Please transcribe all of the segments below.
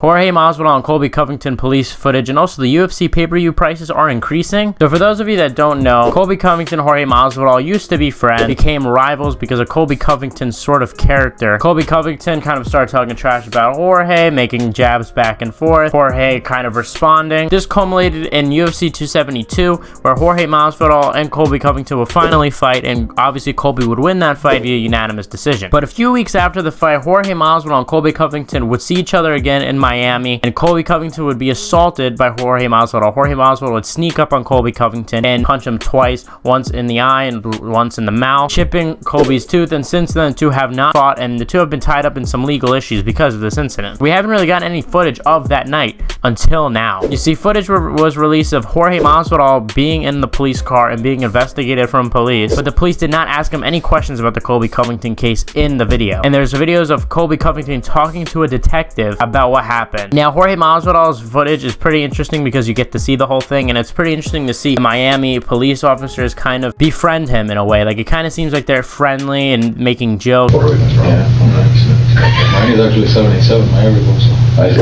Jorge Masvidal and Colby Covington police footage, and also the UFC pay-per-view prices are increasing. So for those of you that don't know, Colby Covington and Jorge Masvidal used to be friends, became rivals because of Colby Covington's sort of character. Colby Covington kind of started talking trash about Jorge, making jabs back and forth, Jorge kind of responding. This culminated in UFC 272, where Jorge Masvidal and Colby Covington would finally fight, and obviously Colby would win that fight via unanimous decision. But a few weeks after the fight, Jorge Masvidal and Colby Covington would see each other again in Miami, and Colby Covington would be assaulted by Jorge Masvidal. Jorge Masvidal would sneak up on Colby Covington and punch him twice, once in the eye and once in the mouth, chipping Colby's tooth, and since then the two have not fought, and the two have been tied up in some legal issues because of this incident. We haven't really gotten any footage of that night until now. You see, footage was released of Jorge Masvidal being in the police car and being investigated from police, but the police did not ask him any questions about the Colby Covington case in the video. And there's videos of Colby Covington talking to a detective about what happened. Now, Jorge Masvidal's footage is pretty interesting because you get to see the whole thing, and it's pretty interesting to see Miami police officers kind of befriend him in a way. Like, it kind of seems like they're friendly and making jokes. Mine is actually 77, my everything,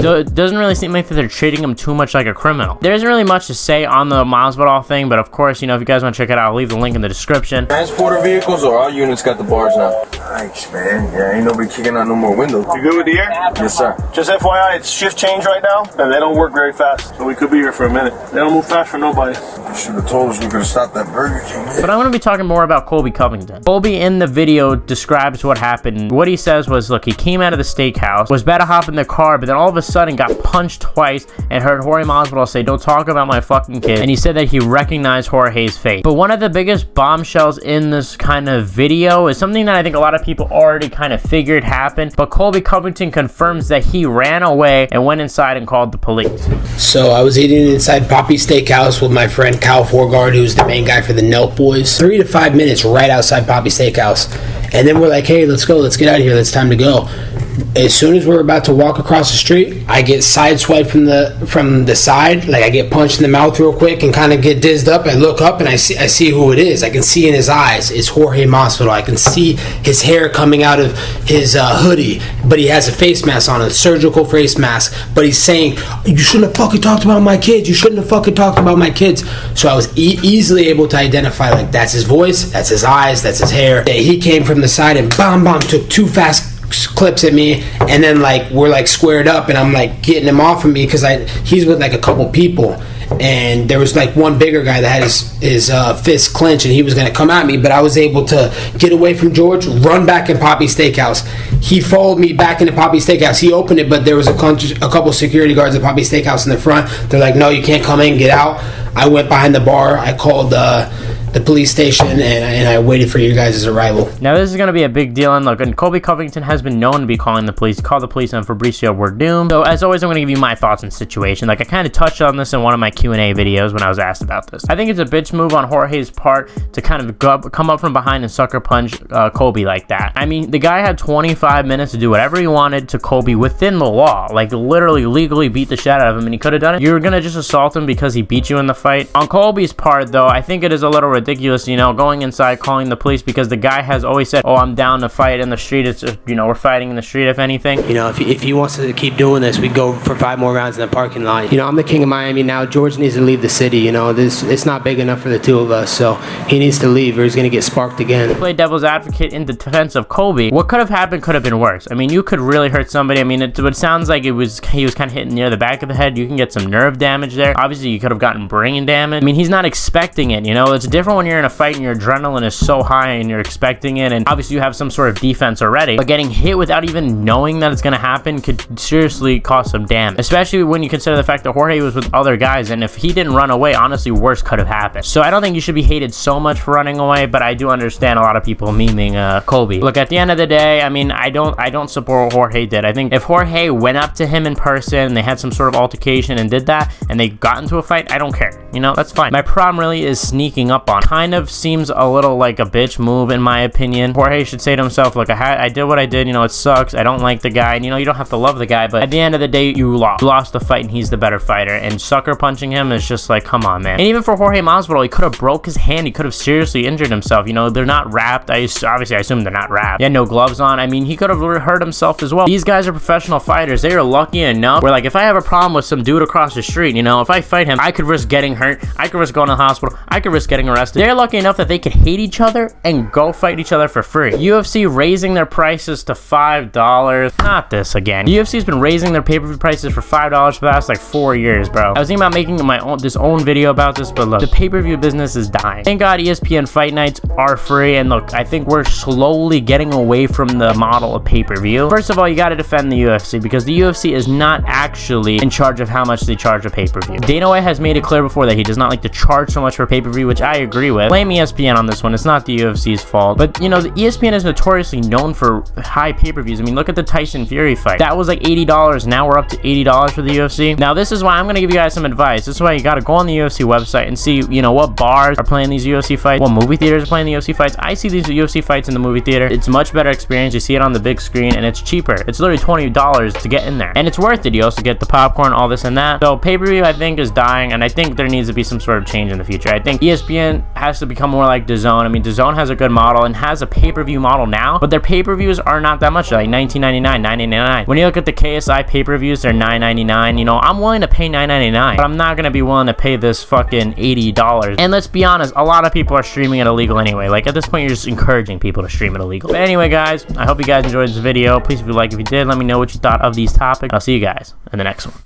so it doesn't really seem like that they're treating him too much like a criminal. There isn't really much to say on the Masvidal thing, but of course, you know, if you guys want to check it out, I'll leave the link in the description. Transporter vehicles or all units got the bars now? Nice, man. Yeah, ain't nobody kicking out no more windows. You good with the air? Yes, sir. Just FYI, it's shift change right now, and they don't work very fast, so we could be here for a minute. They don't move fast for nobody. You should have told us we could have stopped that Burger King. But I'm going to be talking more about Colby Covington. Colby in the video describes what happened. What he says was, look, he came out of the steakhouse, was about to hop in the car, but then all of a sudden got punched twice and heard Jorge Masvidal say, "Don't talk about my fucking kid." And he said that he recognized Jorge's face. But one of the biggest bombshells in this kind of video is something that I think a lot of people already kind of figured happened, but Colby Covington confirms that he ran away and went inside and called the police. So I was eating inside Poppy's Steakhouse with my friend Cal Forgard, who's the main guy for the Nelk Boys. 3 to 5 minutes right outside Poppy's Steakhouse. And then we're like, hey, let's go, let's get out of here, it's time to go. As soon as we're about to walk across the street, I get sideswiped from the side, like I get punched in the mouth real quick and kind of get dizzed up. I look up and I see who it is. I can see in his eyes, it's Jorge Masvidal. I can see his hair coming out of his hoodie, but he has a face mask on, a surgical face mask, but he's saying, "You shouldn't have fucking talked about my kids. You shouldn't have fucking talked about my kids." So I was easily able to identify, like, that's his voice, that's his eyes, that's his hair. He came from the side and bam, took 2 fast clips at me, and then like we're like squared up, and I'm like getting him off of me because he's with like a couple people, and there was like one bigger guy that had his fist clenched, and he was gonna come at me, but I was able to get away from George, run back in Poppy's Steakhouse. He followed me back into Poppy's Steakhouse. He opened it, but there was a couple security guards at Poppy's Steakhouse in the front. They're like, "No, you can't come in, get out." I went behind the bar. I called the police station, and I waited for you guys' arrival. Now this is going to be a big deal, and look, and Colby Covington has been known to be calling the police. He called the police on Fabricio Werdum. So as always, I'm going to give you my thoughts on the situation. Like, I kind of touched on this in one of my Q&A videos when I was asked about this. I think it's a bitch move on Jorge's part to kind of come up from behind and sucker punch Colby like that. I mean, the guy had 25 minutes to do whatever he wanted to Colby within the law, like literally legally beat the shit out of him, and he could have done it. You're going to just assault him because he beat you in the fight. On Colby's part, though, I think it is a little ridiculous, you know, going inside, calling the police, because the guy has always said, "Oh, I'm down to fight in the street. It's just, you know, we're fighting in the street if anything." You know, if he wants to keep doing this, we go for 5 more rounds in the parking lot. You know, I'm the king of Miami now. George needs to leave the city. You know, it's not big enough for the two of us, so he needs to leave or he's gonna get sparked again. Play devil's advocate in defense of Colby. What could have happened could have been worse. I mean, you could really hurt somebody. I mean, it sounds like he was kind of hitting near the back of the head. You can get some nerve damage there. Obviously, you could have gotten brain damage. I mean, he's not expecting it. You know, it's different when you're in a fight and your adrenaline is so high and you're expecting it, and obviously you have some sort of defense already, but getting hit without even knowing that it's going to happen could seriously cause some damage, especially when you consider the fact that Jorge was with other guys, and if he didn't run away, honestly, worse could have happened. So I don't think you should be hated so much for running away, but I do understand a lot of people memeing Colby. Look, at the end of the day, I mean, I don't support what Jorge did. I think if Jorge went up to him in person and they had some sort of altercation and did that and they got into a fight, I don't care. You know, that's fine. My problem really is sneaking up on. Kind of seems a little like a bitch move in my opinion. Jorge should say to himself, look, I did what I did, you know, it sucks. I don't like the guy, and you know, you don't have to love the guy, but at the end of the day, you lost the fight, and he's the better fighter. And sucker punching him is just like, come on, man. And even for Jorge Masvidal, he could have broke his hand. He could have seriously injured himself. You know, they're not wrapped. Obviously, I assume they're not wrapped. He had no gloves on. I mean, he could have hurt himself as well. These guys are professional fighters. They are lucky enough where, like, if I have a problem with some dude across the street, you know, if I fight him, I could risk getting hurt. I could risk going to the hospital. I could risk getting arrested. They're lucky enough that they could hate each other and go fight each other for free. UFC raising their prices to $5. Not this again. UFC's been raising their pay-per-view prices for $5 for the past like 4 years, bro. I was thinking about making my own video about this, but look, the pay-per-view business is dying. Thank God ESPN fight nights are free, and look, I think we're slowly getting away from the model of pay-per-view. First of all, you got to defend the UFC because the UFC is not actually in charge of how much they charge a pay-per-view. Dana White has made it clear before that he does not like to charge so much for pay-per-view, which I agree with. Blame ESPN on this one. It's not the UFC's fault, but you know, the ESPN is notoriously known for high pay-per-views. I mean, look at the Tyson Fury fight. That was like $80. Now we're up to $80 for the UFC. Now this is why I'm going to give you guys some advice. This is why you got to go on the UFC website and see, you know, what bars are playing these UFC fights, what movie theaters are playing the UFC fights. I see these UFC fights in the movie theater. It's much better experience. You see it on the big screen, and it's cheaper. It's literally $20 to get in there, and it's worth it. You also get the popcorn, all this and that. So pay-per-view, I think, is dying, and I think there needs to be some sort of change in the future. I think ESPN has to become more like DAZN. I mean, DAZN has a good model and has a pay-per-view model now, but their pay-per-views are not that much. They're like $19.99, $9.99. When you look at the KSI pay-per-views, they're $9.99. You know, I'm willing to pay $9.99, but I'm not gonna be willing to pay this fucking $80. And let's be honest, a lot of people are streaming it illegal anyway. Like, at this point, you're just encouraging people to stream it illegal. But anyway, guys, I hope you guys enjoyed this video. Please, if you did, let me know what you thought of these topics. I'll see you guys in the next one.